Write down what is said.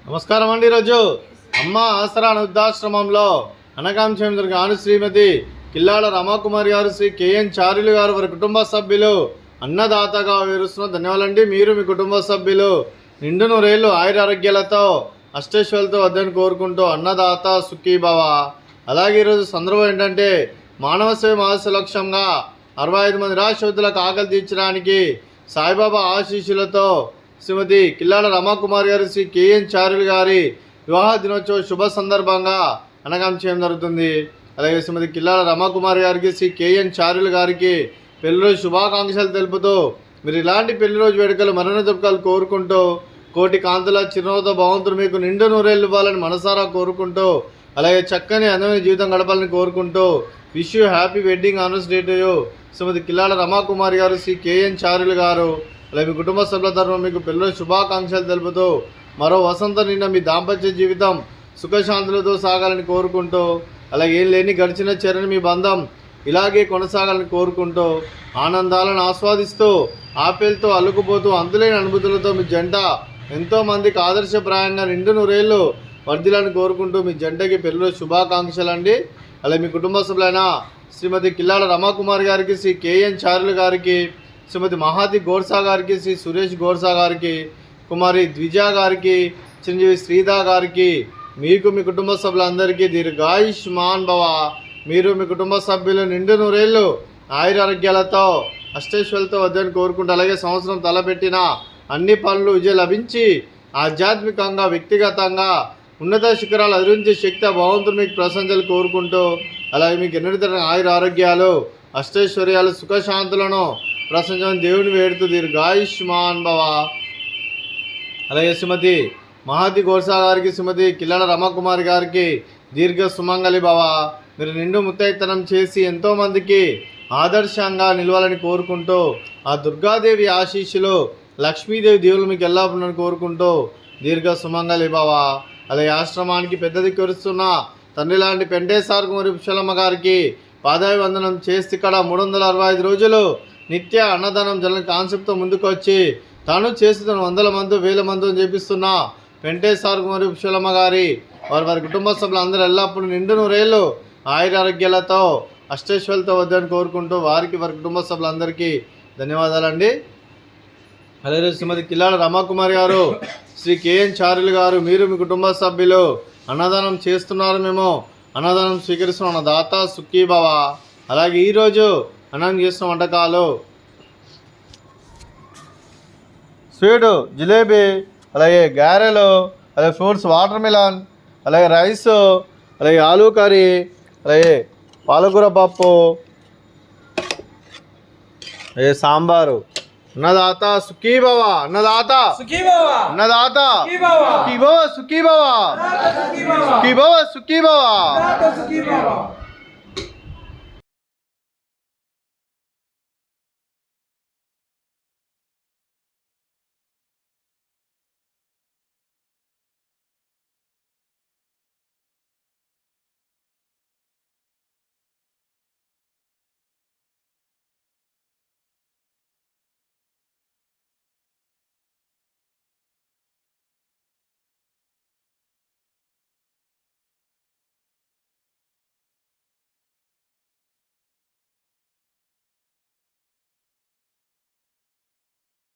నమస్కారం అండి. ఈరోజు అమ్మ ఆసరా వృద్ధాశ్రమంలో అనకాంశేంద్ర గాను శ్రీమతి కిల్లాడ రమాకుమారి గారు, శ్రీ కేఎన్ చారులు గారు, వారి కుటుంబ సభ్యులు అన్నదాతగా వివరిస్తున్న ధన్యవాదాలండి. మీరు మీ కుటుంబ సభ్యులు నిండు నూరేళ్ళు ఆయురారోగ్యాలతో అష్టైశ్వర్యాలతో వద్దని కోరుకుంటూ అన్నదాత సుఖీభవ. అలాగే ఈరోజు సందర్భం ఏంటంటే మానవ సేవ మహస్య లక్ష్యంగా 65 మంది నిరాశ్రతులకు ఆకలి తీర్చడానికి సాయిబాబా ఆశీస్సులతో శ్రీమతి కిల్లాడ రమాకుమారి గారు, శ్రీ కేఎన్ చారులు గారి వివాహ దినోత్సవ శుభ సందర్భంగా అనగాం చేయడం జరుగుతుంది. అలాగే శ్రీమతి కిల్లాడ రమాకుమారి గారికి, శ్రీ కేఎన్ చారులు గారికి పెళ్లి రోజు శుభాకాంక్షలు తెలుపుతూ మీరు ఇలాంటి పెళ్లి రోజు వేడుకలు మరణ జరుపుకలు కోరుకుంటూ కోటి కాంతుల చిరునవ్వుతో భగవంతుడు మీకు నిండు నూరేళ్ళు ఇవ్వాలని మనసారా కోరుకుంటూ, అలాగే చక్కని అందమైన జీవితం గడపాలని కోరుకుంటూ wish you happy wedding anniversary to you Shrimati Killada Ramakumari garu, Sri KN చారులు గారు. అలాగే మీ కుటుంబ సభ్యుల తరఫున మీకు పెళ్లి శుభాకాంక్షలు తెలుపుతూ మరో వసంతం నిన్న మీ దాంపత్య జీవితం సుఖశాంతులతో సాగాలని కోరుకుంటూ, అలాగే ఏం లేని గడిచిన చెరని మీ బంధం ఇలాగే కొనసాగాలని కోరుకుంటూ, ఆనందాలను ఆస్వాదిస్తూ ఆపేలతో అల్లుకుపోతూ అంతులేని అనుభూతులతో మీ జంట ఎంతోమందికి ఆదర్శప్రాయంగా నిండు నూరేళ్ళు వర్ధిలని కోరుకుంటూ మీ జంటకి పెళ్లి శుభాకాంక్షలు అండి. అలాగే మీ కుటుంబ సభ్యులైన శ్రీమతి కిల్లాడ రమాకుమారి గారికి, శ్రీ కేఎన్ చారులు గారికి, శ్రీమతి మహాతి గోర్సా గారికి, శ్రీ సురేష్ గోర్సా గారికి, కుమారి ద్విజ గారికి, చిరంజీవి శ్రీధా గారికి, మీకు మీ కుటుంబ సభ్యులందరికీ దీర్ఘాయుష్మాన్ భవ. మీరు మీ కుటుంబ సభ్యులు నిండు నూరేళ్ళు ఆయురారోగ్యాలతో అష్టైశ్వర్యాలతో వద్దని కోరుకుంటూ, అలాగే సంవత్సరం తలపెట్టిన అన్ని పనులు విజయం లభించి ఆధ్యాత్మికంగా వ్యక్తిగతంగా ఉన్నత శిఖరాలు అధిరించే శక్తి భగవంతుడు మీకు ప్రశంసలు కోరుకుంటూ, అలాగే మీకు ఎన్నడతరం ఆయురారోగ్యాలు అష్టైశ్వర్యాలు సుఖశాంతులను ప్రశంసని దేవుని వేడుతూ దీర్ఘాయుష్మాన్ భవ. అలాగే శ్రీమతి మహాతి గోర్సా గారికి, శ్రీమతి కిల్లాడ రమాకుమారి గారికి దీర్ఘ సుమంగళి భవ. మీరు నిండు ముత్తైతనం చేసి ఎంతోమందికి ఆదర్శంగా నిలవాలని కోరుకుంటూ, ఆ దుర్గాదేవి ఆశీస్సులు లక్ష్మీదేవి దేవులు మీకు ఎల్లప్పుడూ కోరుకుంటూ దీర్ఘ సుమంగళి భవ. అలాగే ఆశ్రమానికి పెద్ద దిక్కురుస్తున్న తండ్రి లాంటి పెంటేశ్వర కుమారి పుష్పలమ్మ గారికి పాదాభివందనం చేసి ఇక్కడ 365 రోజులు నిత్య అన్నదానం జన కాన్సెప్ట్తో ముందుకు వచ్చి తాను చేస్తున్న 100 మంది 1000 మందిని చేపిస్తున్న పెంటేశ్వర కుమారి పుష్పలమ్మ గారి వారి కుటుంబ సభ్యులు అందరూ ఎల్లప్పుడూ నిండు నూరేళ్ళు ఆయురారోగ్యాలతో అష్టైశ్వర్యాలతో వద్దని కోరుకుంటూ వారి కుటుంబ సభ్యులందరికీ ధన్యవాదాలండి. అలాగే శ్రీమతి కిల్లాడ రమాకుమారి గారు, శ్రీ కేఎన్ చారులు గారు, మీరు మీ కుటుంబ సభ్యులు అన్నదానం చేస్తున్నారు, మేము అన్నదానం స్వీకరిస్తున్న దాత సుఖీభవ. అలాగే ఈరోజు అన్నం చేస్తున్న వంటకాలు స్వీటు జిలేబీ, అలాగే గారెలు, అలాగే ఫ్రూట్స్ వాటర్ మిలన్, అలాగే రైస్, అలాగే ఆలూ కర్రీ, అలాగే పాలకూర పప్పు, అలాగే సాంబారు. అన్నదాత సుఖీభవ, అన్నదాత సుఖీభవ, అన్నదాత సుఖీభవ, సుఖీభవ, సుఖీభవ, సుఖీభవ.